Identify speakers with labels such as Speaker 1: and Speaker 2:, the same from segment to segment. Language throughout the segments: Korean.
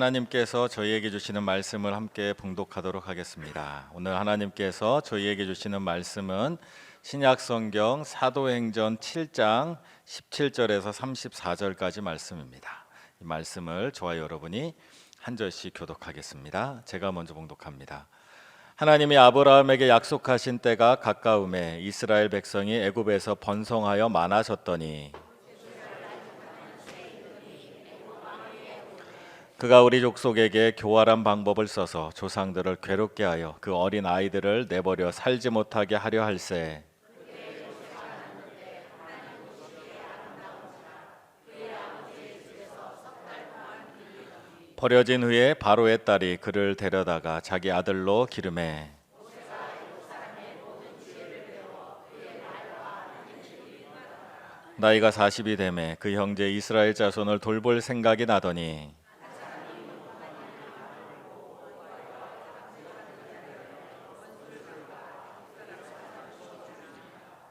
Speaker 1: 하나님께서 저희에게 주시는 말씀을 함께 봉독하도록 하겠습니다. 오늘 하나님께서 저희에게 주시는 말씀은 신약성경 사도행전 7장 17절에서 34절까지 말씀입니다. 이 말씀을 저와 여러분이 한 절씩 교독하겠습니다. 제가 먼저 봉독합니다. 하나님이 아브라함에게 약속하신 때가 가까움에 이스라엘 백성이 애굽에서 번성하여 많아졌더니 그가 우리 족속에게 교활한 방법을 써서 조상들을 괴롭게 하여 그 어린 아이들을 내버려 살지 못하게 하려 할세. 버려진 후에 바로의 딸이 그를 데려다가 자기 아들로 기르매 나이가 40이 되매 그 형제 이스라엘 자손을 돌볼 생각이 나더니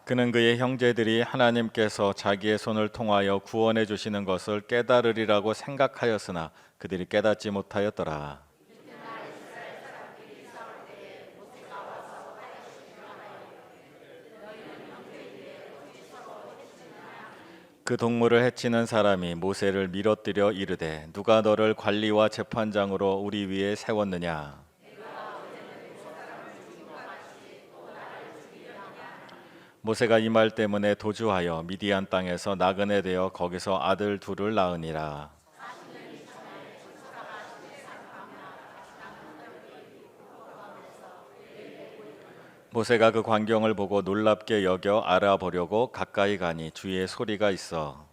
Speaker 1: 그는 그의 형제들이 하나님께서 자기의 손을 통하여 구원해 주시는 것을 깨달으리라고 생각하였으나 그들이 깨닫지 못하였더라. 그 동물을 해치는 사람이 모세를 밀어뜨려 이르되 누가 너를 관리와 재판장으로 우리 위에 세웠느냐. 모세가 이 말 때문에 도주하여 미디안 땅에서 나그네 되어 거기서 아들 둘을 낳으니라. 모세가 그 광경을 보고 놀랍게 여겨 알아보려고 가까이 가니 주위에 소리가 있어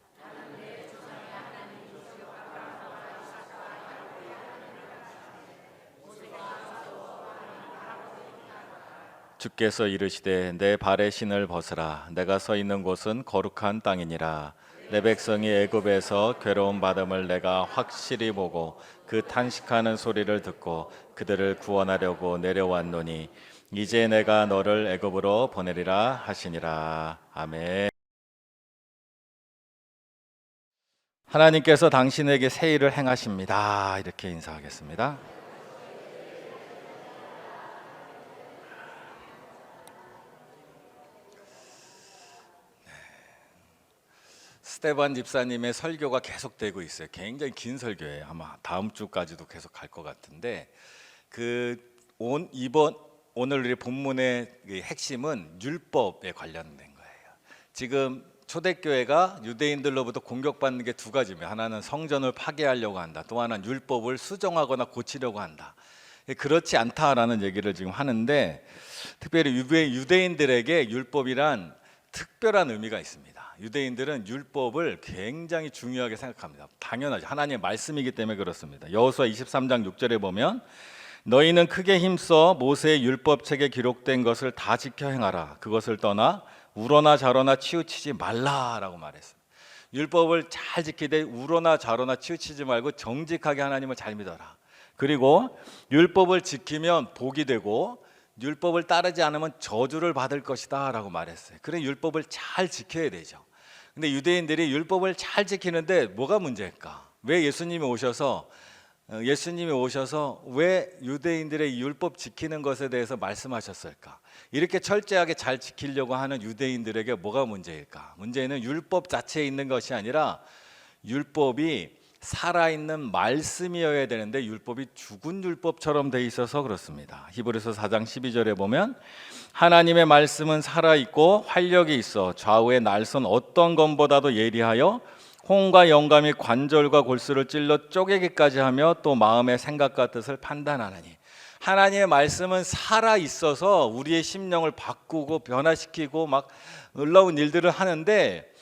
Speaker 1: 주께서 이르시되 내 발의 신을 벗으라. 내가 서 있는 곳은 거룩한 땅이니라. 내 백성이 애굽에서 괴로움 받음을 내가 확실히 보고 그 탄식하는 소리를 듣고 그들을 구원하려고 내려왔노니 이제 내가 너를 애굽으로 보내리라 하시니라. 아멘. 하나님께서 당신에게 새 일을 행하십니다. 이렇게 인사하겠습니다. 스테반 집사님의 설교가 계속되고 있어요. 굉장히 긴 설교예요. 아마 다음 주까지도 계속 갈 것 같은데 오늘 우리 본문의 핵심은 율법에 관련된 거예요. 지금 초대교회가 유대인들로부터 공격받는 게 두 가지입니다. 하나는 성전을 파괴하려고 한다. 또 하나는 율법을 수정하거나 고치려고 한다. 그렇지 않다라는 얘기를 지금 하는데 특별히 유대인들에게 율법이란 특별한 의미가 있습니다. 유대인들은 율법을 굉장히 중요하게 생각합니다. 당연하죠. 하나님의 말씀이기 때문에 그렇습니다. 여호수아 23장 6절에 보면 너희는 크게 힘써 모세의 율법책에 기록된 것을 다 지켜 행하라. 그것을 떠나 우러나 좌로나 치우치지 말라라고 말했습니다. 율법을 잘 지키되 우러나 좌로나 치우치지 말고 정직하게 하나님을 잘 믿어라. 그리고 율법을 지키면 복이 되고 율법을 따르지 않으면 저주를 받을 것이다 라고 말했어요. 그래 율법을 잘 지켜야 되죠. 근데 유대인들이 율법을 잘 지키는데 뭐가 문제일까? 왜 예수님이 오셔서 왜 유대인들의 율법 지키는 것에 대해서 말씀하셨을까? 이렇게 철저하게 잘 지키려고 하는 유대인들에게 뭐가 문제일까? 문제는 율법 자체에 있는 것이 아니라 율법이 살아있는 말씀이어야 되는데 율법이 죽은 율법처럼 돼 있어서 그렇습니다. 히브리서 4장 12절에 보면 하나님의 말씀은 살아있고 활력이 있어 좌우의 날선 어떤 검보다도 예리하여 혼과 영감이 관절과 골수를 찔러 쪼개기까지 하며 또 마음의 생각과 뜻을 판단하느니 하나님의 말씀은 살아있어서 우리의 심령을 바꾸고 변화시키고 막 놀라운 일들을 하는데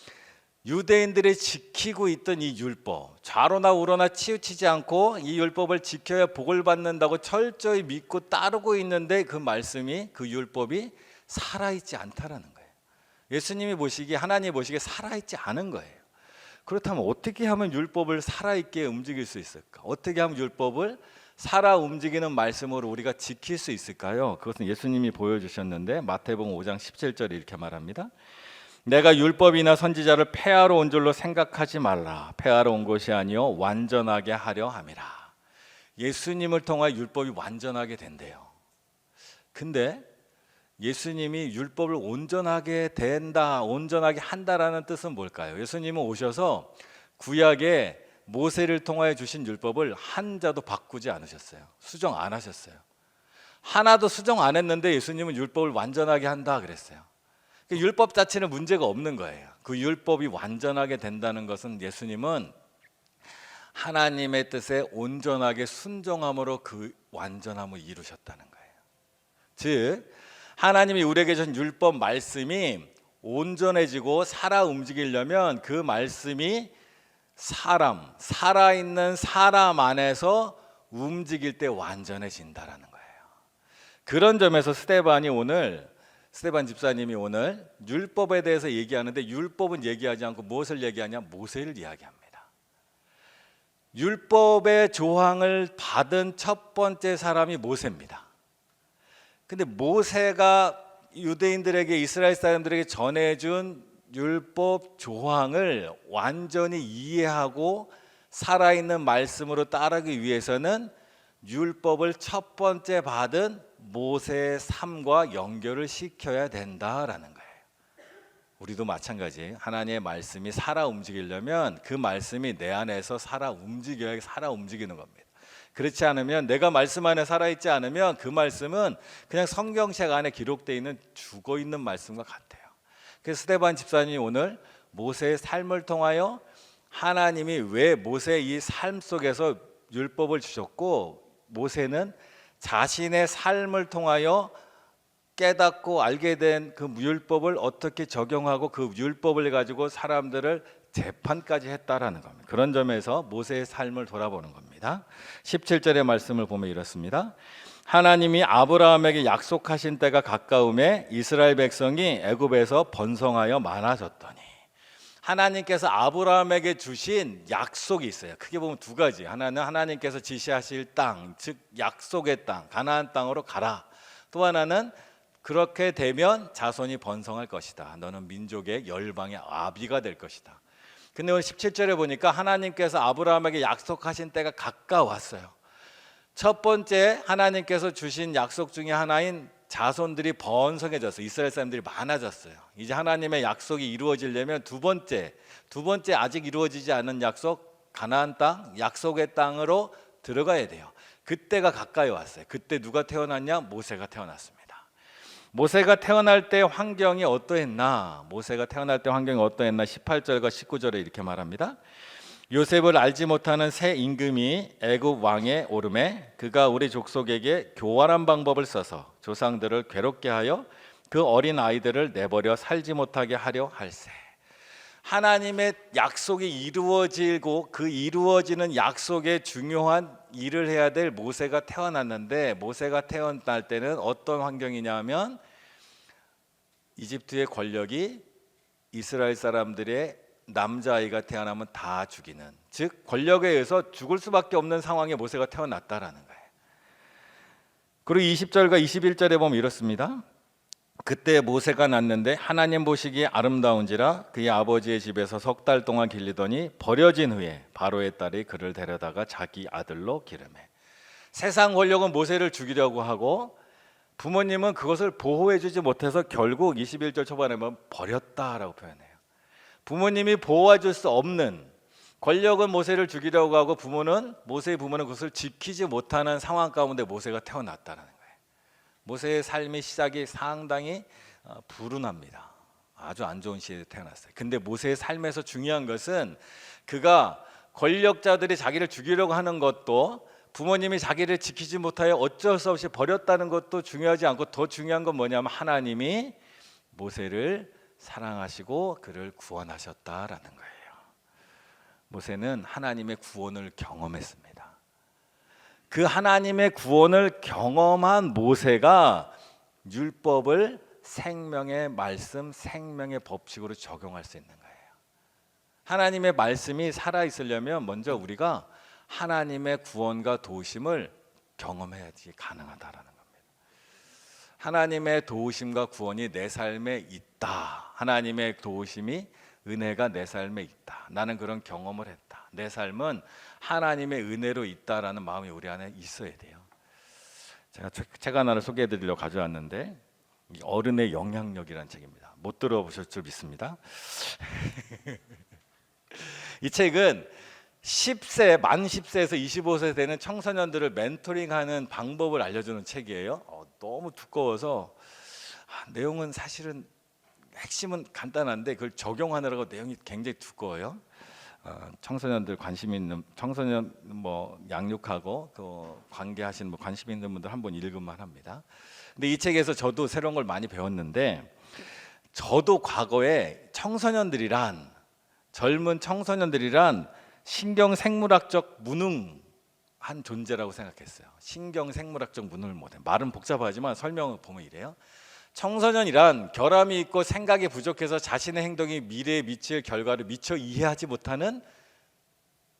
Speaker 1: 유대인들이 지키고 있던 이 율법, 좌로나 우로나 치우치지 않고 이 율법을 지켜야 복을 받는다고 철저히 믿고 따르고 있는데 그 말씀이, 그 율법이 살아있지 않다라는 거예요. 예수님이 보시기에, 하나님이 보시기에 살아있지 않은 거예요. 그렇다면 어떻게 하면 율법을 살아있게 움직일 수 있을까? 어떻게 하면 율법을 살아 움직이는 말씀으로 우리가 지킬 수 있을까요? 그것은 예수님이 보여주셨는데 마태복음 5장 17절에 이렇게 말합니다. 내가 율법이나 선지자를 폐하러 온 줄로 생각하지 말라. 폐하러 온 것이 아니요 완전하게 하려 함이라. 예수님을 통하여 율법이 완전하게 된대요. 근데 예수님이 율법을 온전하게 된다, 온전하게 한다라는 뜻은 뭘까요? 예수님은 오셔서 구약에 모세를 통하여 주신 율법을 한자도 바꾸지 않으셨어요. 수정 안 하셨어요. 하나도 수정 안 했는데 예수님은 율법을 완전하게 한다 그랬어요. 율법 자체는 문제가 없는 거예요. 그 율법이 완전하게 된다는 것은 예수님은 하나님의 뜻에 온전하게 순종함으로 그 완전함을 이루셨다는 거예요. 즉 하나님이 우리에게 주신 율법 말씀이 온전해지고 살아 움직이려면 그 말씀이 살아있는 사람 안에서 움직일 때 완전해진다라는 거예요. 그런 점에서 스데반 집사님이 오늘 율법에 대해서 얘기하는데, 율법은 얘기하지 않고 무엇을 얘기하냐? 모세를 이야기합니다. 율법의 조항을 받은 첫 번째 사람이 모세입니다. 근데 모세가 유대인들에게, 이스라엘 사람들에게 전해준 율법 조항을 완전히 이해하고 살아있는 말씀으로 따르기 위해서는 율법을 첫 번째 받은 모세의 삶과 연결을 시켜야 된다라는 거예요. 우리도 마찬가지. 하나님의 말씀이 살아 움직이려면 그 말씀이 내 안에서 살아 움직이는 겁니다. 그렇지 않으면, 내가 말씀 안에 살아있지 않으면 그 말씀은 그냥 성경책 안에 기록되어 있는 죽어있는 말씀과 같아요. 그래서 스데반 집사님이 오늘 모세의 삶을 통하여 하나님이 왜 모세의 이 삶 속에서 율법을 주셨고, 모세는 자신의 삶을 통하여 깨닫고 알게 된 그 율법을 어떻게 적용하고 그 율법을 가지고 사람들을 재판까지 했다라는 겁니다. 그런 점에서 모세의 삶을 돌아보는 겁니다. 17절의 말씀을 보면 이렇습니다. 하나님이 아브라함에게 약속하신 때가 가까움에 이스라엘 백성이 애굽에서 번성하여 많아졌더니, 하나님께서 아브라함에게 주신 약속이 있어요. 크게 보면 두 가지. 하나는 하나님께서 지시하실 땅, 즉 약속의 땅, 가나안 땅으로 가라. 또 하나는 그렇게 되면 자손이 번성할 것이다. 너는 민족의 열방의 아비가 될 것이다. 근데 오늘 17절에 보니까 하나님께서 아브라함에게 약속하신 때가 가까웠어요. 첫 번째 하나님께서 주신 약속 중에 하나인 자손들이 번성해졌어요. 이스라엘 사람들이 많아졌어요. 이제 하나님의 약속이 이루어지려면 두 번째 아직 이루어지지 않은 약속, 가나안 땅, 약속의 땅으로 들어가야 돼요. 그때가 가까이 왔어요. 그때 누가 태어났냐? 모세가 태어났습니다. 모세가 태어날 때 환경이 어떠했나? 18절과 19절에 이렇게 말합니다. 요셉을 알지 못하는 새 임금이 애굽 왕에 오르매 그가 우리 족속에게 교활한 방법을 써서 조상들을 괴롭게 하여 그 어린 아이들을 내버려 살지 못하게 하려 할세. 하나님의 약속이 이루어지고 그 이루어지는 약속의 중요한 일을 해야 될 모세가 태어났는데, 모세가 태어날 때는 어떤 환경이냐면 이집트의 권력이 이스라엘 사람들의 남자아이가 태어나면 다 죽이는, 즉 권력에 의해서 죽을 수밖에 없는 상황에 모세가 태어났다라는 거예요. 그리고 20절과 21절에 보면 이렇습니다. 그때 모세가 낳는데 하나님 보시기에 아름다운지라 그의 아버지의 집에서 석 달 동안 길리더니 버려진 후에 바로의 딸이 그를 데려다가 자기 아들로 기르매. 세상 권력은 모세를 죽이려고 하고 부모님은 그것을 보호해주지 못해서 결국 21절 초반에 보면 버렸다라고 표현해요. 부모님이 보호해줄 수 없는, 권력은 모세를 죽이려고 하고 모세의 부모는 그것을 지키지 못하는 상황 가운데 모세가 태어났다는 거예요. 모세의 삶의 시작이 상당히 불운합니다. 아주 안 좋은 시대에 태어났어요. 근데 모세의 삶에서 중요한 것은 그가 권력자들이 자기를 죽이려고 하는 것도, 부모님이 자기를 지키지 못하여 어쩔 수 없이 버렸다는 것도 중요하지 않고, 더 중요한 건 뭐냐면 하나님이 모세를 사랑하시고 그를 구원하셨다라는 거예요. 모세는 하나님의 구원을 경험했습니다. 그 하나님의 구원을 경험한 모세가 율법을 생명의 말씀, 생명의 법칙으로 적용할 수 있는 거예요. 하나님의 말씀이 살아있으려면 먼저 우리가 하나님의 구원과 도우심을 경험해야지 가능하다라는 겁니다. 하나님의 도우심과 구원이 내 삶에 있다. 하나님의 도우심이, 은혜가 내 삶에 있다. 나는 그런 경험을 했다. 내 삶은 하나님의 은혜로 있다라는 마음이 우리 안에 있어야 돼요. 제가 책 하나를 소개해 드리려고 가져왔는데 어른의 영향력이라는 책입니다. 못 들어보셨을 줄 믿습니다. 이 책은 10세, 만 10세에서 25세 되는 청소년들을 멘토링하는 방법을 알려주는 책이에요. 너무 두꺼워서 내용은 사실은 핵심은 간단한데 그걸 적용하느라고 내용이 굉장히 두꺼워요. 청소년들 관심 있는 청소년 양육하고 또 관계하시는 관심 있는 분들 한번 읽으면 합니다. 근데 이 책에서 저도 새로운 걸 많이 배웠는데 저도 과거에 젊은 청소년들이란 신경생물학적 무능한 존재라고 생각했어요. 신경생물학적 무능을 못해. 말은 복잡하지만 설명을 보면 이래요. 청소년이란 결함이 있고 생각이 부족해서 자신의 행동이 미래에 미칠 결과를 미처 이해하지 못하는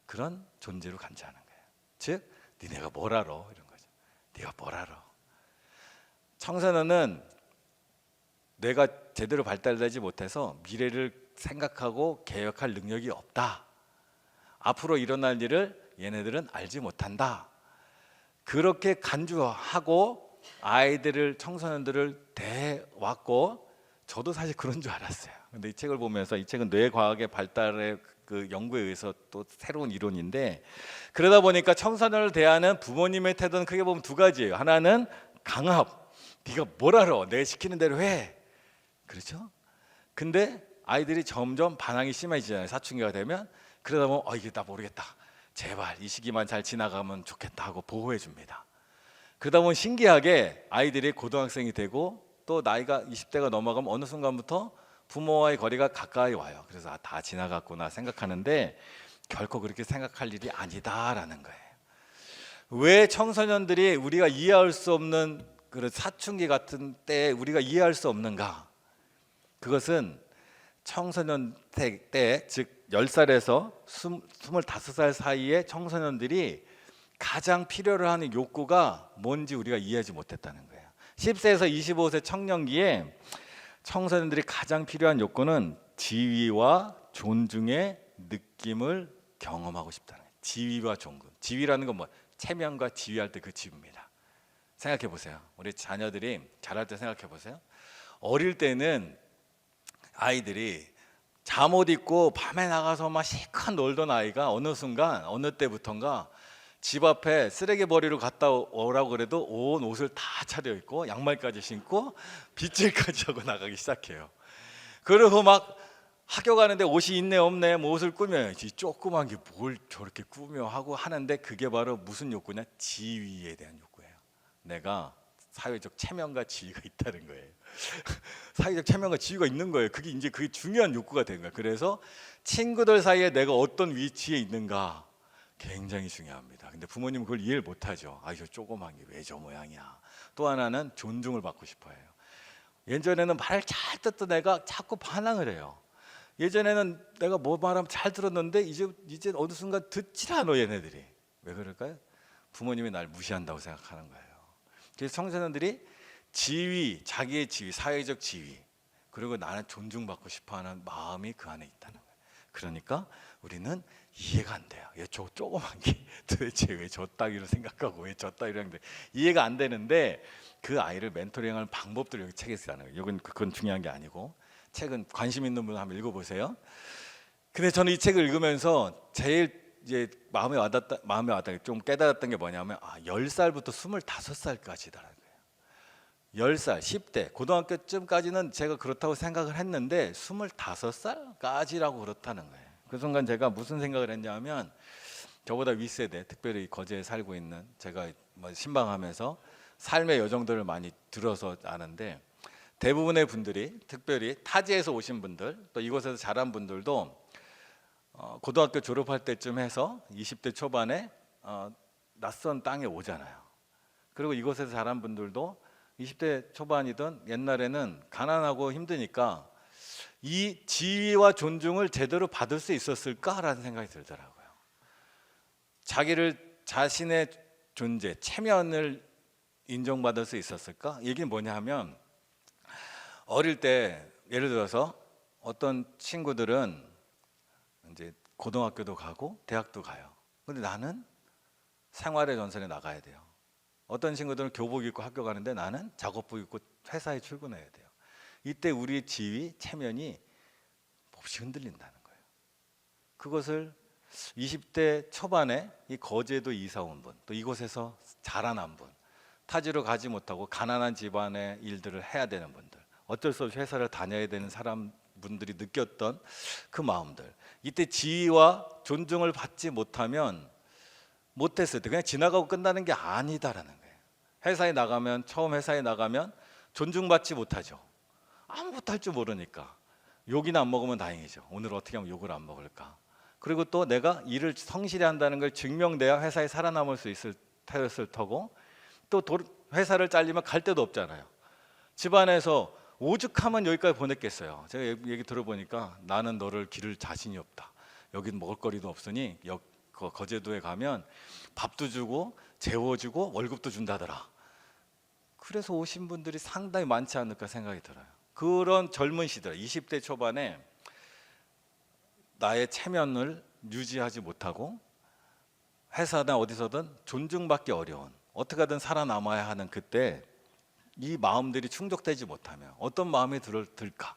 Speaker 1: 그런 존재로 간주하는 거예요. 즉, 니네가 뭘 알아? 이런 거죠. 네가 뭘 알아? 청소년은 뇌가 제대로 발달되지 못해서 미래를 생각하고 계획할 능력이 없다. 앞으로 일어날 일을 얘네들은 알지 못한다. 그렇게 간주하고 청소년들을 대왔고 저도 사실 그런 줄 알았어요. 근데 이 책을 보면서 이 책은 뇌과학의 발달의 그 연구에 의해서 또 새로운 이론인데 그러다 보니까 청소년을 대하는 부모님의 태도는 크게 보면 두 가지예요. 하나는 강압. 네가 뭘 알아? 내 시키는 대로 해. 그렇죠? 근데 아이들이 점점 반항이 심해지잖아요. 사춘기가 되면. 그러다 보면 이게 나 모르겠다. 제발 이 시기만 잘 지나가면 좋겠다 하고 보호해 줍니다. 그러다 보면 신기하게 아이들이 고등학생이 되고 또 나이가 20대가 넘어가면 어느 순간부터 부모와의 거리가 가까이 와요. 그래서 다 지나갔구나 생각하는데 결코 그렇게 생각할 일이 아니다라는 거예요. 왜 청소년들이 우리가 이해할 수 없는 그런 사춘기 같은 때에 우리가 이해할 수 없는가? 그것은 청소년 때, 즉 10살에서 25살 사이에 청소년들이 가장 필요로 하는 욕구가 뭔지 우리가 이해하지 못했다는 거예요. 10세에서 25세 청년기에 청소년들이 가장 필요한 욕구는 지위와 존중의 느낌을 경험하고 싶다는 거예요. 지위와 존중. 지위라는 건 체면과 지위할 때 그 지위입니다. 생각해 보세요. 우리 자녀들이 자랄 때 생각해 보세요. 어릴 때는 아이들이 잠옷 입고 밤에 나가서 실컷 놀던 아이가 어느 순간 어느 때부턴가 집 앞에 쓰레기 버리러 갔다 오라고 그래도 온 옷을 다 차려입고 양말까지 신고 빗질까지 하고 나가기 시작해요. 그리고 학교 가는데 옷이 있네 없네 옷을 꾸며야지. 조그만 게 뭘 저렇게 꾸며 하고 하는데 그게 바로 무슨 욕구냐? 지위에 대한 욕구예요. 내가 사회적 체면과 지위가 있다는 거예요. 사회적 체면과 지위가 있는 거예요. 그게 중요한 욕구가 된 거예요. 그래서 친구들 사이에 내가 어떤 위치에 있는가 굉장히 중요합니다. 근데 부모님은 그걸 이해를 못하죠. 저 조그만 게 왜 저 모양이야. 또 하나는 존중을 받고 싶어해요. 예전에는 말을 잘 듣던 애가 자꾸 반항을 해요. 예전에는 내가 뭐 말하면 잘 들었는데 이제 어느 순간 듣질 않아 얘네들이. 왜 그럴까요? 부모님이 날 무시한다고 생각하는 거예요. 그래서 청소년들이 자기의 지위, 사회적 지위, 그리고 나는 존중받고 싶어하는 마음이 그 안에 있다는 거예요. 그러니까 우리는 이해가 안 돼요. 저 조그만 게 도대체 왜 저 따위로 생각하고 왜 저 따위로 하는데 이해가 안 되는데 그 아이를 멘토링하는 방법들을 여기 책에 쓰는 거예요. 그건 중요한 게 아니고 책은 관심 있는 분 한번 읽어보세요. 근데 저는 이 책을 읽으면서 제일 마음에 와닿다 좀 깨달았던 게 뭐냐면 10살부터 25살까지다라는 거예요. 10살, 10대, 고등학교쯤까지는 제가 그렇다고 생각을 했는데 25살까지라고 그렇다는 거예요. 그 순간 제가 무슨 생각을 했냐면 저보다 윗세대, 특별히 거제에 살고 있는 제가 신방하면서 삶의 여정들을 많이 들어서 아는데 대부분의 분들이 특별히 타지에서 오신 분들 또 이곳에서 자란 분들도 고등학교 졸업할 때쯤 해서 20대 초반에 낯선 땅에 오잖아요. 그리고 이곳에서 자란 분들도 20대 초반이든 옛날에는 가난하고 힘드니까 이 지위와 존중을 제대로 받을 수 있었을까라는 생각이 들더라고요. 자신의 존재, 체면을 인정받을 수 있었을까? 이게 뭐냐 하면 어릴 때 예를 들어서 어떤 친구들은 이제 고등학교도 가고 대학도 가요. 근데 나는 생활의 전선에 나가야 돼요. 어떤 친구들은 교복 입고 학교 가는데 나는 작업복 입고 회사에 출근해야 돼요. 이때 우리의 지위, 체면이 몹시 흔들린다는 거예요. 그것을 20대 초반에 이 거제도 이사 온 분, 또 이곳에서 자라난 분, 타지로 가지 못하고 가난한 집안의 일들을 해야 되는 분들, 어쩔 수 없이 회사를 다녀야 되는 분들이 느꼈던 그 마음들, 이때 지위와 존중을 받지 못하면, 못했을 때 그냥 지나가고 끝나는 게 아니다라는 거예요. 처음 회사에 나가면 존중받지 못하죠. 아무것도 할 줄 모르니까. 욕이나 안 먹으면 다행이죠. 오늘 어떻게 하면 욕을 안 먹을까. 그리고 또 내가 일을 성실히 한다는 걸 증명돼야 회사에 살아남을 수 있을 터고, 또 회사를 잘리면 갈 데도 없잖아요. 집안에서 오죽하면 여기까지 보냈겠어요. 제가 얘기 들어보니까 나는 너를 기를 자신이 없다. 여긴 먹을거리도 없으니 거제도에 가면 밥도 주고 재워주고 월급도 준다더라. 그래서 오신 분들이 상당히 많지 않을까 생각이 들어요. 그런 젊은 시절 20대 초반에 나의 체면을 유지하지 못하고 회사나 어디서든 존중받기 어려운, 어떻게 하든 살아남아야 하는 그때 이 마음들이 충족되지 못하면 어떤 마음이 들까?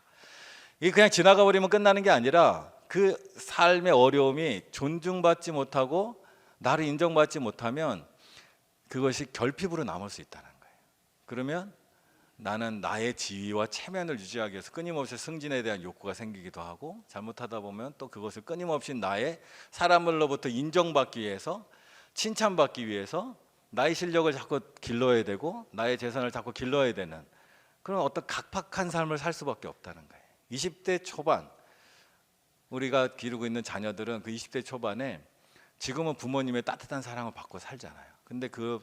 Speaker 1: 이게 그냥 지나가 버리면 끝나는 게 아니라 그 삶의 어려움이 존중받지 못하고 나를 인정받지 못하면 그것이 결핍으로 남을 수 있다는 거예요. 그러면 나는 나의 지위와 체면을 유지하기 위해서 끊임없이 승진에 대한 욕구가 생기기도 하고, 잘못하다 보면 또 그것을 끊임없이 나의 사람들로부터 인정받기 위해서, 칭찬받기 위해서 나의 실력을 자꾸 길러야 되고 나의 재산을 자꾸 길러야 되는 그런 어떤 각박한 삶을 살 수밖에 없다는 거예요. 20대 초반 우리가 기르고 있는 자녀들은 그 20대 초반에 지금은 부모님의 따뜻한 사랑을 받고 살잖아요. 근데 그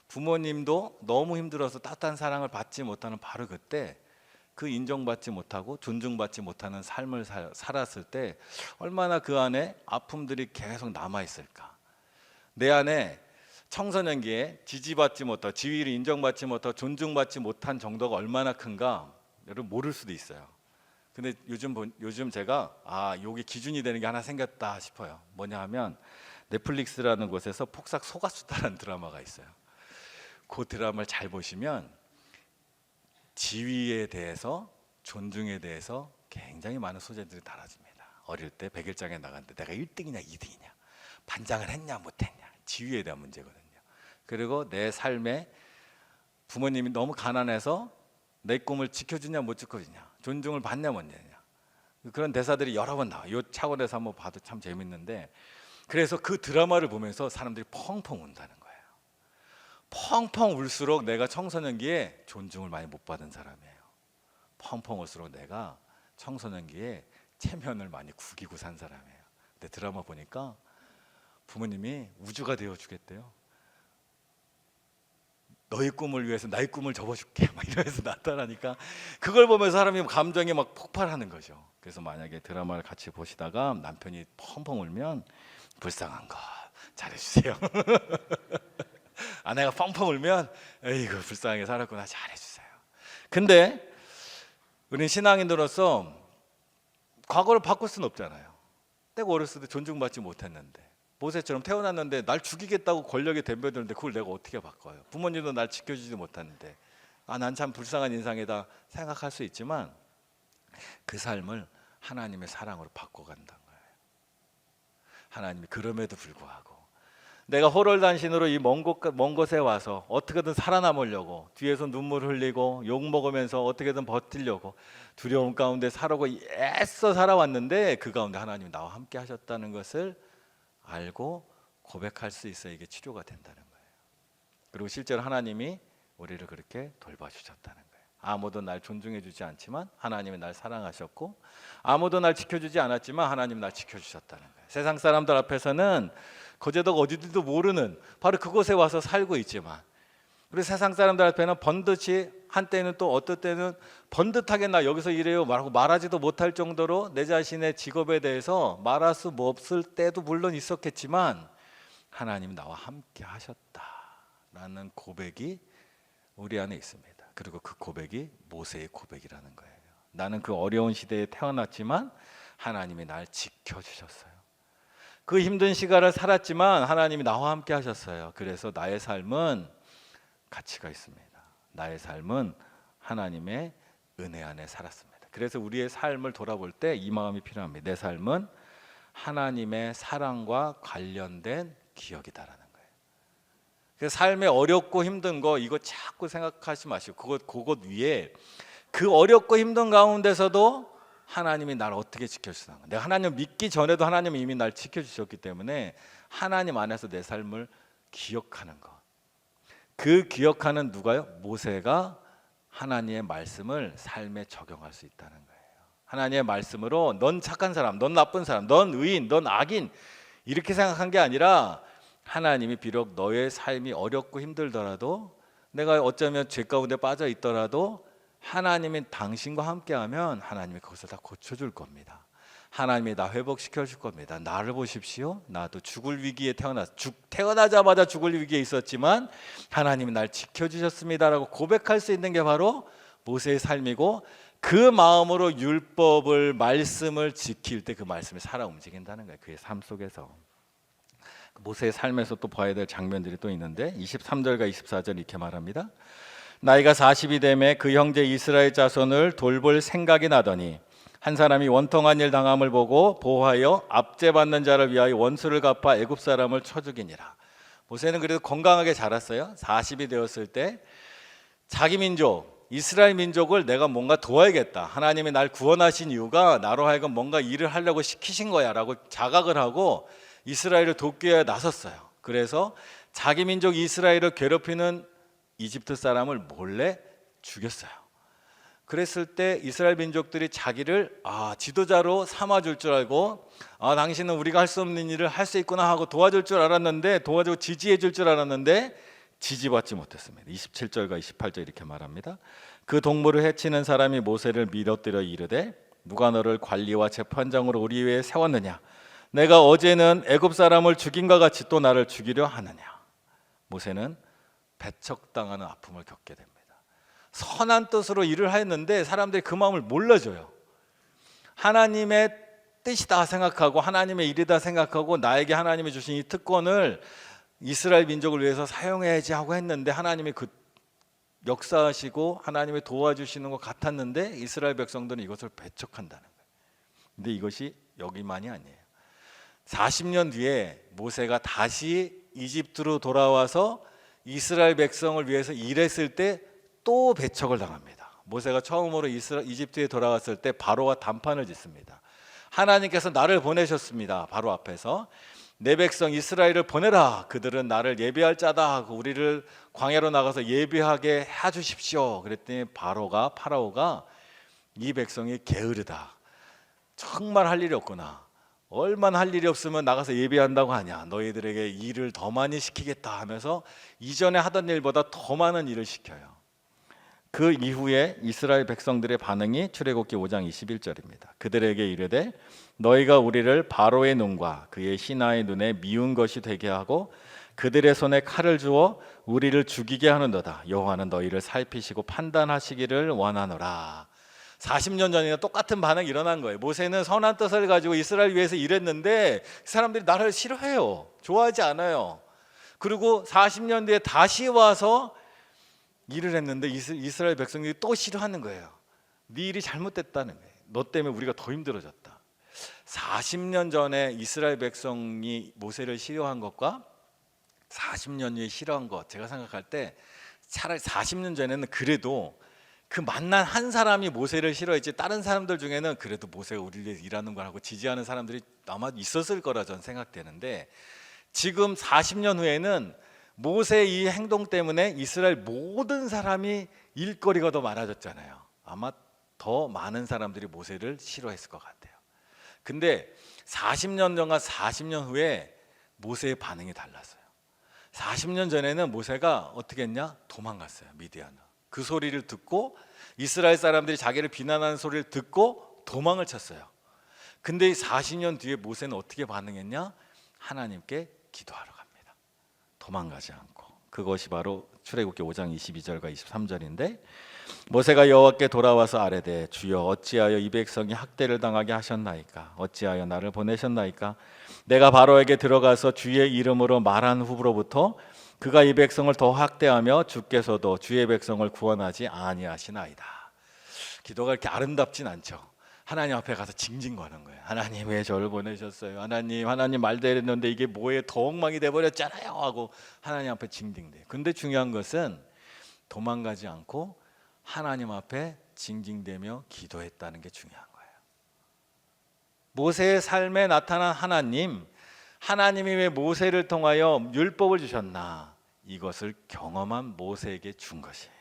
Speaker 1: 부모님도 너무 힘들어서 따뜻한 사랑을 받지 못하는 바로 그때, 그 인정받지 못하고 존중받지 못하는 삶을 살았을 때 얼마나 그 안에 아픔들이 계속 남아있을까. 내 안에 청소년기에 지지받지 못하고 지위를 인정받지 못하고 존중받지 못한 정도가 얼마나 큰가 여러분 모를 수도 있어요. 근데 요즘 제가 요게 기준이 되는 게 하나 생겼다 싶어요. 뭐냐 하면 넷플릭스라는 곳에서 폭삭 속았수다라는 드라마가 있어요. 그 드라마를 잘 보시면 지위에 대해서, 존중에 대해서 굉장히 많은 소재들이 달아집니다. 어릴 때 백일장에 나갔는데 내가 1등이냐 2등이냐, 반장을 했냐 못했냐, 지위에 대한 문제거든요. 그리고 내 삶에 부모님이 너무 가난해서 내 꿈을 지켜주냐 못 지켜주냐, 존중을 받냐 못 받냐, 그런 대사들이 여러 번 나와요. 이 차원에서 한번 봐도 참 재밌는데, 그래서 그 드라마를 보면서 사람들이 펑펑 운다는 거예요. 펑펑 울수록 내가 청소년기에 존중을 많이 못 받은 사람이에요. 펑펑 울수록 내가 청소년기에 체면을 많이 구기고 산 사람이에요. 근데 드라마 보니까 부모님이 우주가 되어주겠대요. 너의 꿈을 위해서 나의 꿈을 접어줄게 막 이러면서 나타나니까 그걸 보면서 사람이 감정이 막 폭발하는 거죠. 그래서 만약에 드라마를 같이 보시다가 남편이 펑펑 울면 불쌍한 거 잘해주세요. 아내가 펑펑 울면 에이구 불쌍하게 살았구나 잘해주세요. 근데 우리는 신앙인으로서 과거를 바꿀 수는 없잖아요. 내가 어렸을 때 존중받지 못했는데, 모세처럼 태어났는데 날 죽이겠다고 권력에 덤벼드는데 그걸 내가 어떻게 바꿔요? 부모님도 날 지켜주지 못하는데 난 참 불쌍한 인상이다 생각할 수 있지만 그 삶을 하나님의 사랑으로 바꿔간다는 거예요. 하나님이 그럼에도 불구하고 내가 호롤단신으로 이 먼 곳에 와서 어떻게든 살아남으려고 뒤에서 눈물 흘리고 욕 먹으면서 어떻게든 버티려고 두려움 가운데 살아고 애써 살아왔는데 그 가운데 하나님이 나와 함께 하셨다는 것을 알고 고백할 수 있어야 이게 치료가 된다는 거예요. 그리고 실제로 하나님이 우리를 그렇게 돌봐주셨다는 거예요. 아무도 날 존중해 주지 않지만 하나님이 날 사랑하셨고, 아무도 날 지켜주지 않았지만 하나님이 날 지켜주셨다는 거예요. 세상 사람들 앞에서는 거제도가 어디든지도 모르는 바로 그곳에 와서 살고 있지만, 우리 세상 사람들 앞에는 번듯이, 한때는 또 어떨 때는 번듯하게 나 여기서 일해요 말하지도 못할 정도로 내 자신의 직업에 대해서 말할 수 없을 때도 물론 있었겠지만 하나님 나와 함께 하셨다라는 고백이 우리 안에 있습니다. 그리고 그 고백이 모세의 고백이라는 거예요. 나는 그 어려운 시대에 태어났지만 하나님이 날 지켜주셨어요. 그 힘든 시간을 살았지만 하나님이 나와 함께 하셨어요. 그래서 나의 삶은 가치가 있습니다. 나의 삶은 하나님의 은혜 안에 살았습니다. 그래서 우리의 삶을 돌아볼 때 이 마음이 필요합니다. 내 삶은 하나님의 사랑과 관련된 기억이다라는 거예요. 그래서 삶에 어렵고 힘든 거 이거 자꾸 생각하지 마시고 그것 위에 그 어렵고 힘든 가운데서도 하나님이 나를 어떻게 지켜주시나. 내가 하나님 믿기 전에도 하나님이 이미 날 지켜주셨기 때문에 하나님 안에서 내 삶을 기억하는 것. 그 기억하는 누가요? 모세가 하나님의 말씀을 삶에 적용할 수 있다는 거예요. 하나님의 말씀으로 넌 착한 사람, 넌 나쁜 사람, 넌 의인, 넌 악인 이렇게 생각한 게 아니라 하나님이 비록 너의 삶이 어렵고 힘들더라도 내가 어쩌면 죄 가운데 빠져 있더라도 하나님이 당신과 함께하면 하나님이 그것을 다 고쳐줄 겁니다. 하나님이 나 회복시켜 줄 겁니다. 나를 보십시오. 나도 죽을 위기에 태어나자마자 죽을 위기에 있었지만 하나님이 날 지켜주셨습니다라고 고백할 수 있는 게 바로 모세의 삶이고 그 마음으로 율법을 말씀을 지킬 때 그 말씀이 살아 움직인다는 거예요. 그의 삶 속에서. 모세의 삶에서 또 봐야 될 장면들이 또 있는데 23절과 24절 이렇게 말합니다. 나이가 40이 되매 그 형제 이스라엘 자손을 돌볼 생각이 나더니 한 사람이 원통한 일 당함을 보고 보호하여 압제받는 자를 위하여 원수를 갚아 애굽 사람을 쳐 죽이니라. 모세는 그래도 건강하게 자랐어요. 40이 되었을 때 자기 민족 이스라엘 민족을 내가 뭔가 도와야겠다. 하나님이 날 구원하신 이유가 나로 하여금 뭔가 일을 하려고 시키신 거야 라고 자각을 하고 이스라엘을 돕기 위해 나섰어요. 그래서 자기 민족 이스라엘을 괴롭히는 이집트 사람을 몰래 죽였어요. 그랬을 때 이스라엘 민족들이 자기를 지도자로 삼아줄 줄 알고 당신은 우리가 할 수 없는 일을 할 수 있구나 하고 도와줄 줄 알았는데 도와주고 지지해 줄 줄 알았는데 지지받지 못했습니다. 27절과 28절 이렇게 말합니다. 그 동물을 해치는 사람이 모세를 밀어뜨려 이르되 누가 너를 관리와 재판장으로 우리 위에 세웠느냐 내가 어제는 애굽 사람을 죽인과 같이 또 나를 죽이려 하느냐. 모세는 배척당하는 아픔을 겪게 됩니다. 선한 뜻으로 일을 했는데 사람들이 그 마음을 몰라줘요. 하나님의 뜻이다 생각하고 하나님의 일이다 생각하고 나에게 하나님이 주신 이 특권을 이스라엘 민족을 위해서 사용해야지 하고 했는데 하나님이 그 역사하시고 하나님이 도와주시는 것 같았는데 이스라엘 백성들은 이것을 배척한다는 거예요. 근데 이것이 여기만이 아니에요. 40년 뒤에 모세가 다시 이집트로 돌아와서 이스라엘 백성을 위해서 일했을 때 또 배척을 당합니다. 모세가 처음으로 이집트에 돌아왔을 때 바로와 담판을 짓습니다. 하나님께서 나를 보내셨습니다. 바로 앞에서 내 백성 이스라엘을 보내라. 그들은 나를 예배할 자다 하고 우리를 광야로 나가서 예배하게 해주십시오. 그랬더니 파라오가 이 백성이 게으르다. 정말 할 일이 없구나. 얼마나 할 일이 없으면 나가서 예배한다고 하냐. 너희들에게 일을 더 많이 시키겠다 하면서 이전에 하던 일보다 더 많은 일을 시켜요. 그 이후에 이스라엘 백성들의 반응이 출애굽기 5장 21절입니다. 그들에게 이르되 너희가 우리를 바로의 눈과 그의 신하의 눈에 미운 것이 되게 하고 그들의 손에 칼을 주어 우리를 죽이게 하는도다. 여호와는 너희를 살피시고 판단하시기를 원하노라. 40년 전이나 똑같은 반응이 일어난 거예요. 모세는 선한 뜻을 가지고 이스라엘 위해서 일했는데 사람들이 나를 싫어해요. 좋아하지 않아요. 그리고 40년 뒤에 다시 와서 일을 했는데 이스라엘 백성들이 또 싫어하는 거예요. 네 일이 잘못됐다는 거예요. 너 때문에 우리가 더 힘들어졌다. 40년 전에 이스라엘 백성이 모세를 싫어한 것과 40년 후에 싫어한 것, 제가 생각할 때 차라리 40년 전에는 그래도 그 만난 한 사람이 모세를 싫어했지 다른 사람들 중에는 그래도 모세가 우리를 위해서 일하는 걸 하고 지지하는 사람들이 아마 있었을 거라 저는 생각되는데 지금 40년 후에는 모세의 이 행동 때문에 이스라엘 모든 사람이 일거리가 더 많아졌잖아요. 아마 더 많은 사람들이 모세를 싫어했을 것 같아요. 근데 40년 전과 40년 후에 모세의 반응이 달랐어요. 40년 전에는 모세가 어떻게 했냐? 도망갔어요. 미디안으로. 그 소리를 듣고 이스라엘 사람들이 자기를 비난하는 소리를 듣고 도망을 쳤어요. 근데 40년 뒤에 모세는 어떻게 반응했냐? 하나님께 기도하러 갑니다. 도망가지 않고. 그것이 바로 출애굽기 5장 22절과 23절인데 모세가 여호와께 돌아와서 아뢰되 주여 어찌하여 이 백성이 학대를 당하게 하셨나이까? 어찌하여 나를 보내셨나이까? 내가 바로에게 들어가서 주의 이름으로 말한 후로부터 그가 이 백성을 더 학대하며 주께서도 주의 백성을 구원하지 아니하시나이다. 기도가 이렇게 아름답진 않죠. 하나님 앞에 가서 징징거리는 거예요. 하나님 왜 저를 보내셨어요? 하나님 말대로 했는데 이게 뭐예요? 더 엉망이 돼버렸잖아요 하고 하나님 앞에 징징대요. 근데 중요한 것은 도망가지 않고 하나님 앞에 징징대며 기도했다는 게 중요한 거예요. 모세의 삶에 나타난 하나님이 왜 모세를 통하여 율법을 주셨나? 이것을 경험한 모세에게 준 것이에요.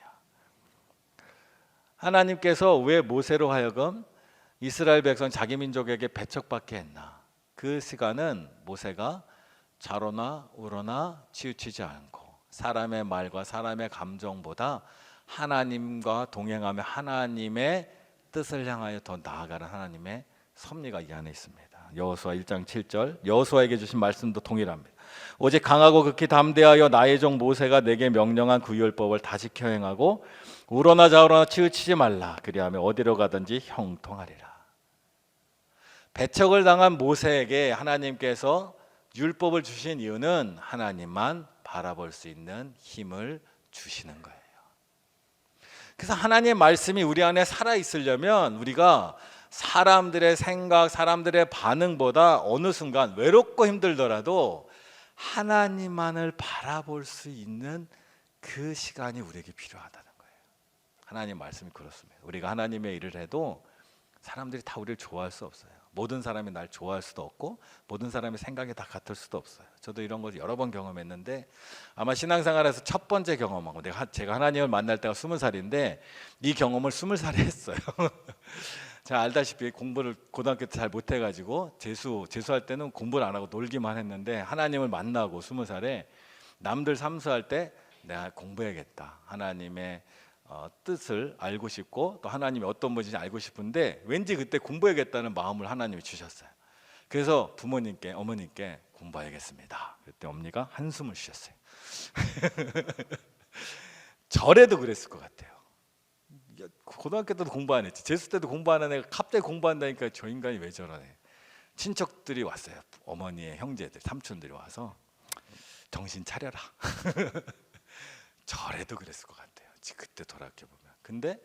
Speaker 1: 하나님께서 왜 모세로 하여금 이스라엘 백성 자기 민족에게 배척받게 했나? 그 시간은 모세가 좌로나 우로나 치우치지 않고 사람의 말과 사람의 감정보다 하나님과 동행하며 하나님의 뜻을 향하여 더 나아가는 하나님의 섭리가 이 안에 있습니다. 여호수아 1장 7절, 여호수아에게 주신 말씀도 동일합니다. 오직 강하고 극히 담대하여 나의 종 모세가 내게 명령한 그 율법을 다 지켜 행하고 우러나 좌우러나 치우치지 말라. 그리하면 어디로 가든지 형통하리라. 배척을 당한 모세에게 하나님께서 율법을 주신 이유는 하나님만 바라볼 수 있는 힘을 주시는 거예요. 그래서 하나님의 말씀이 우리 안에 살아 있으려면 우리가 사람들의 생각, 사람들의 반응보다 어느 순간 외롭고 힘들더라도 하나님만을 바라볼 수 있는 그 시간이 우리에게 필요하다는 거예요. 하나님 말씀이 그렇습니다. 우리가 하나님의 일을 해도 사람들이 다 우리를 좋아할 수 없어요. 모든 사람이 날 좋아할 수도 없고 모든 사람의 생각이 다 같을 수도 없어요. 저도 이런 걸 여러 번 경험했는데 아마 신앙생활에서 첫 번째 경험하고 제가 하나님을 만날 때가 20살인데 이 경험을 20살에 했어요. 제가 알다시피 공부를 고등학교 때 잘 못해가지고 재수할 때는 공부를 안 하고 놀기만 했는데 하나님을 만나고 20살에 남들 삼수할 때 내가 공부해야겠다. 하나님의 뜻을 알고 싶고 또 하나님이 어떤 분인지 알고 싶은데 왠지 그때 공부해야겠다는 마음을 하나님이 주셨어요. 그래서 부모님께 어머님께 공부해야겠습니다. 그때 어머니가 한숨을 쉬셨어요. 저래도 그랬을 것 같아요. 고등학교 때도 공부 안 했지. 재수 때도 공부 안 하는 애가 갑자기 공부한다니까 저 인간이 왜 저러네. 친척들이 왔어요. 어머니의 형제들, 삼촌들이 와서 정신 차려라. 저래도 그랬을 것 같아요. 그때 돌아보면. 근데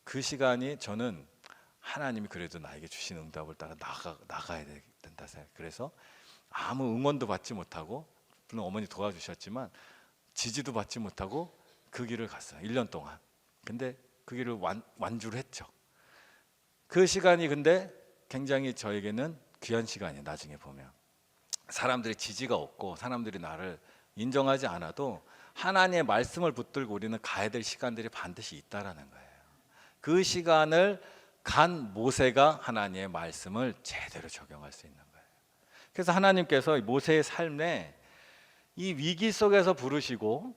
Speaker 1: 그 시간이 저는 하나님이 그래도 나에게 주신 응답을 따라 나가야 된다 생각. 그래서 아무 응원도 받지 못하고 물론 어머니 도와주셨지만 지지도 받지 못하고 그 길을 갔어요. 1년 동안. 근데 그 길을 완주를 했죠. 그 시간이 근데 굉장히 저에게는 귀한 시간이에요. 나중에 보면 사람들이 지지가 없고 사람들이 나를 인정하지 않아도 하나님의 말씀을 붙들고 우리는 가야 될 시간들이 반드시 있다라는 거예요. 그 시간을 간 모세가 하나님의 말씀을 제대로 적용할 수 있는 거예요. 그래서 하나님께서 모세의 삶에 이 위기 속에서 부르시고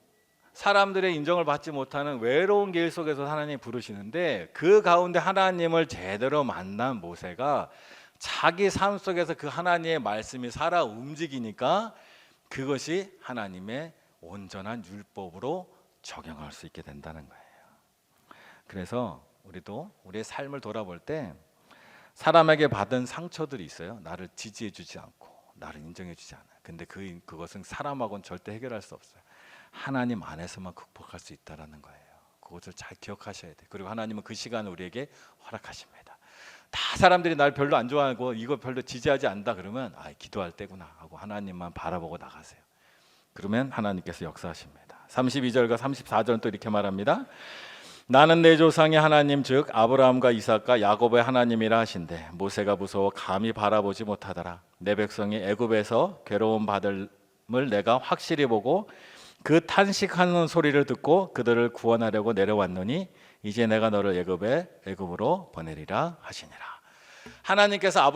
Speaker 1: 사람들의 인정을 받지 못하는 외로운 길 속에서 하나님이 부르시는데 그 가운데 하나님을 제대로 만난 모세가 자기 삶 속에서 그 하나님의 말씀이 살아 움직이니까 그것이 하나님의 온전한 율법으로 적용할 수 있게 된다는 거예요. 그래서 우리도 우리의 삶을 돌아볼 때 사람에게 받은 상처들이 있어요. 나를 지지해 주지 않고 나를 인정해 주지 않아요. 근데 그것은 사람하고는 절대 해결할 수 없어요. 하나님 안에서만 극복할 수 있다라는 거예요. 그것을 잘 기억하셔야 돼요. 그리고 하나님은 그 시간을 우리에게 허락하십니다. 다 사람들이 날 별로 안 좋아하고 이거 별로 지지하지 않는다 그러면 기도할 때구나 하고 하나님만 바라보고 나가세요. 그러면 하나님께서 역사하십니다. 32절과 34절은 또 이렇게 말합니다. 나는 내 조상의 하나님 즉 아브라함과 이삭과 야곱의 하나님이라 하신대 모세가 무서워 감히 바라보지 못하더라. 내 백성이 애굽에서 괴로움 받음을 내가 확실히 보고 그 탄식하는 소리를 듣고 그들을 구원하려고 내려왔노니 이제 내가 너를 애굽으로 보내리라 하시니라. 하나님께서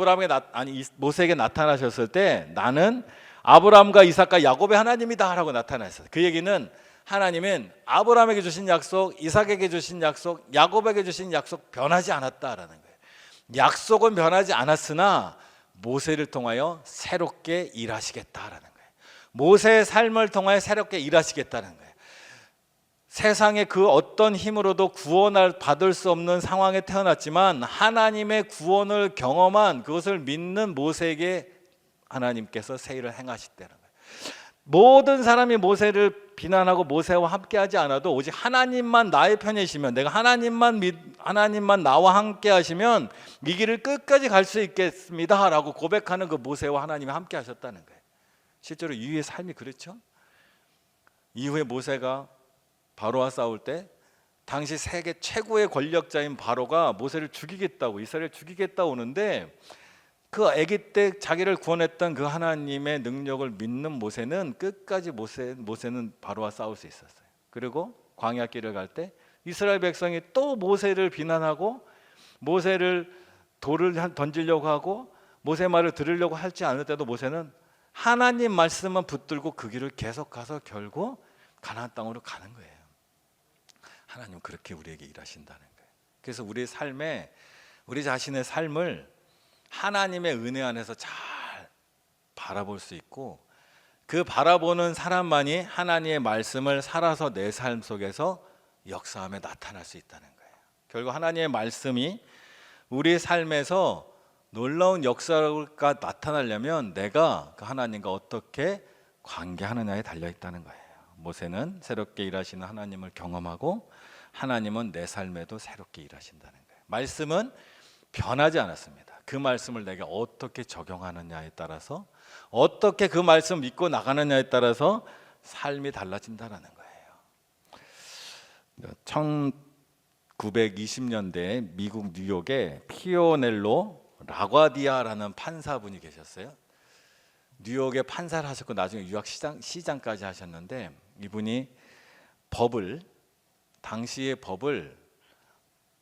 Speaker 1: 모세에게 나타나셨을 때 나는 아브라함과 이삭과 야곱의 하나님이다라고 나타났어요. 그 얘기는 하나님은 아브라함에게 주신 약속, 이삭에게 주신 약속, 야곱에게 주신 약속 변하지 않았다라는 거예요. 약속은 변하지 않았으나 모세를 통하여 새롭게 일하시겠다라는 거예요. 모세의 삶을 통하여 새롭게 일하시겠다는 거예요. 세상의 그 어떤 힘으로도 구원을 받을 수 없는 상황에 태어났지만 하나님의 구원을 경험한 그것을 믿는 모세에게 하나님께서 새 일을 행하셨다는 거예요. 모든 사람이 모세를 비난하고 모세와 함께하지 않아도 오직 하나님만 나의 편이시면, 내가 하나님만 나와 함께하시면 이 길을 끝까지 갈 수 있겠습니다라고 고백하는 그 모세와 하나님이 함께하셨다는 거예요. 실제로 이후의 삶이 그렇죠. 이후에 모세가 바로와 싸울 때 당시 세계 최고의 권력자인 바로가 모세를 죽이겠다고, 이스라엘을 죽이겠다고 오는데 그 아기 때 자기를 구원했던 그 하나님의 능력을 믿는 모세는 끝까지 모세는 바로와 싸울 수 있었어요. 그리고 광야 길을 갈 때 이스라엘 백성이 또 모세를 비난하고 모세를 돌을 던지려고 하고 모세 말을 들으려고 할지 않을 때도 모세는 하나님 말씀만 붙들고 그 길을 계속 가서 결국 가나안 땅으로 가는 거예요. 하나님 그렇게 우리에게 일하신다는 거예요. 그래서 우리 삶에, 우리 자신의 삶을 하나님의 은혜 안에서 잘 바라볼 수 있고, 그 바라보는 사람만이 하나님의 말씀을 살아서 내 삶 속에서 역사함에 나타날 수 있다는 거예요. 결국 하나님의 말씀이 우리 삶에서 놀라운 역사가 나타나려면 내가 그 하나님과 어떻게 관계하느냐에 달려 있다는 거예요. 모세는 새롭게 일하시는 하나님을 경험하고 하나님은 내 삶에도 새롭게 일하신다는 거예요. 말씀은 변하지 않았습니다. 그 말씀을 내가 어떻게 적용하느냐에 따라서, 어떻게 그 말씀 믿고 나가느냐에 따라서 삶이 달라진다는 거예요. 1920년대 미국 뉴욕에 피오넬로 라과디아라는 판사분이 계셨어요. 뉴욕에 판사를 하셨고 나중에 유학 시장까지 하셨는데, 이분이 당시의 법을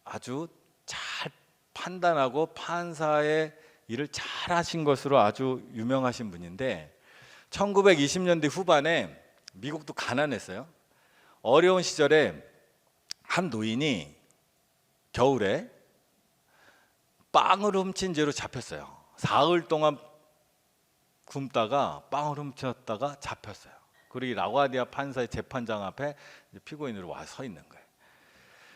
Speaker 1: 아주 잘 판단하고 판사의 일을 잘 하신 것으로 아주 유명하신 분인데, 1920년대 후반에 미국도 가난했어요. 어려운 시절에 한 노인이 겨울에 빵을 훔친 죄로 잡혔어요. 사흘 동안 굶다가 빵을 훔쳤다가 잡혔어요. 그리고 라과디아 판사의 재판장 앞에 피고인으로 와 서 있는 거예요.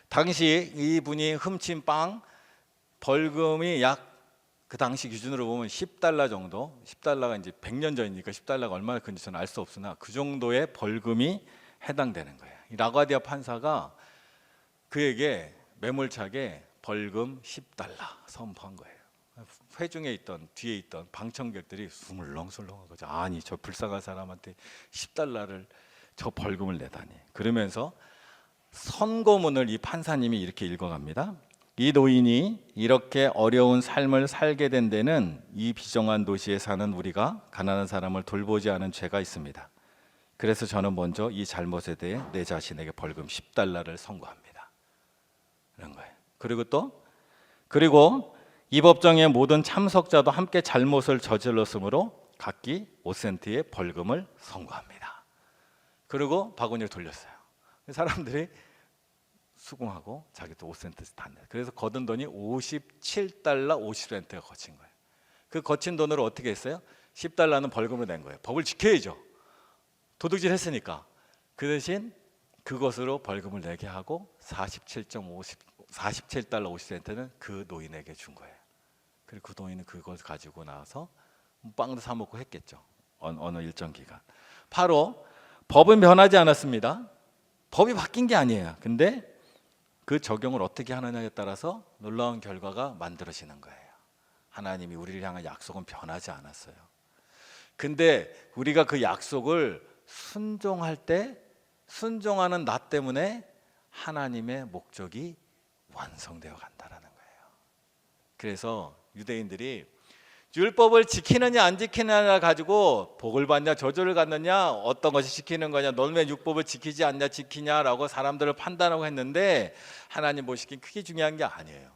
Speaker 1: 당시 이분이 훔친 빵 벌금이 약, 그 당시 기준으로 보면 $10 정도, 10달러가 이제 100년 전이니까 10달러가 얼마나 큰지 저는 알 수 없으나 그 정도의 벌금이 해당되는 거예요. 이 라과디아 판사가 그에게 매몰차게 벌금 $10 선포한 거예요. 회중에 있던, 뒤에 있던 방청객들이 술렁술렁한 거죠. 아니 저 불쌍한 사람한테 $10를 저 벌금을 내다니. 그러면서 선고문을 이 판사님이 이렇게 읽어갑니다. 이 노인이 이렇게 어려운 삶을 살게 된 데는 이 비정한 도시에 사는 우리가 가난한 사람을 돌보지 않은 죄가 있습니다. 그래서 저는 먼저 이 잘못에 대해 내 자신에게 벌금 $10를 선고합니다. 이런 거예요. 그리고 이 법정의 모든 참석자도 함께 잘못을 저질렀으므로 각기 5센트의 벌금을 선고합니다. 그리고 바구니를 돌렸어요. 사람들이 수긍하고 자기도 5센트 다 내. 그래서 거둔 돈이 $57 50센트가 거친 거예요. 그 거친 돈으로 어떻게 했어요? $10는 벌금을 낸 거예요. 법을 지켜야죠. 도둑질 했으니까. 그 대신 그것으로 벌금을 내게 하고 $47 50센트는 그 노인에게 준 거예요. 그리고 그 노인은 그걸 가지고 나와서 빵도 사 먹고 했겠죠. 어느 일정 기간. 바로 법은 변하지 않았습니다. 법이 바뀐 게 아니에요. 근데 그 적용을 어떻게 하느냐에 따라서 놀라운 결과가 만들어지는 거예요. 하나님이 우리를 향한 약속은 변하지 않았어요. 근데 우리가 그 약속을 순종할 때, 순종하는 나 때문에 하나님의 목적이 완성되어 간다는 거예요. 그래서 유대인들이 율법을 지키느냐 안 지키느냐 가지고 복을 받냐 저주를 받느냐, 어떤 것이 지키는 거냐, 너는 왜 율법을 지키지 않냐 지키냐라고 사람들을 판단하고 했는데, 하나님 보시기엔 크게 중요한 게 아니에요.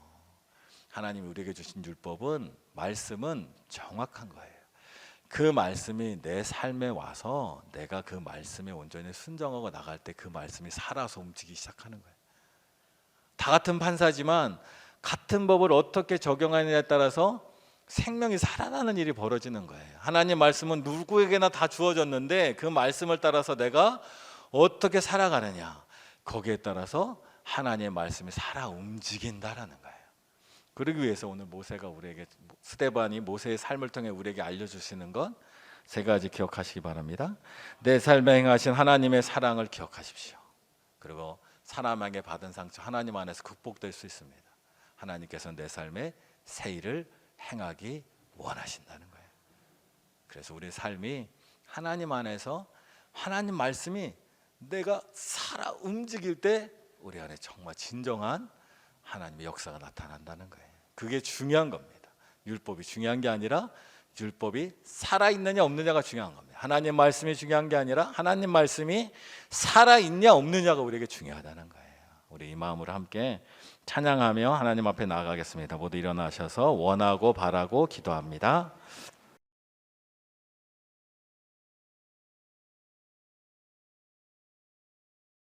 Speaker 1: 하나님이 우리에게 주신 율법은, 말씀은 정확한 거예요. 그 말씀이 내 삶에 와서 내가 그 말씀에 온전히 순종하고 나갈 때 그 말씀이 살아서 움직이기 시작하는 거예요. 다 같은 판사지만 같은 법을 어떻게 적용하느냐에 따라서 생명이 살아나는 일이 벌어지는 거예요. 하나님 말씀은 누구에게나 다 주어졌는데 그 말씀을 따라서 내가 어떻게 살아가느냐, 거기에 따라서 하나님의 말씀이 살아 움직인다라는 거예요. 그러기 위해서 오늘 모세가 우리에게, 스데반이 모세의 삶을 통해 우리에게 알려주시는 건 세 가지 기억하시기 바랍니다. 내 삶에 행하신 하나님의 사랑을 기억하십시오. 그리고 사람에게 받은 상처 하나님 안에서 극복될 수 있습니다. 하나님께서 내 삶에 새 일을 행하기 원하신다는 거예요. 그래서 우리 삶이 하나님 안에서 하나님 말씀이 내가 살아 움직일 때 우리 안에 정말 진정한 하나님의 역사가 나타난다는 거예요. 그게 중요한 겁니다. 율법이 중요한 게 아니라 율법이 살아있느냐 없느냐가 중요한 겁니다. 하나님 말씀이 중요한 게 아니라 하나님 말씀이 살아있냐 없느냐가 우리에게 중요하다는 거예요. 우리 이 마음으로 함께 찬양하며 하나님 앞에 나아가겠습니다. 모두 일어나셔서 원하고 바라고 기도합니다.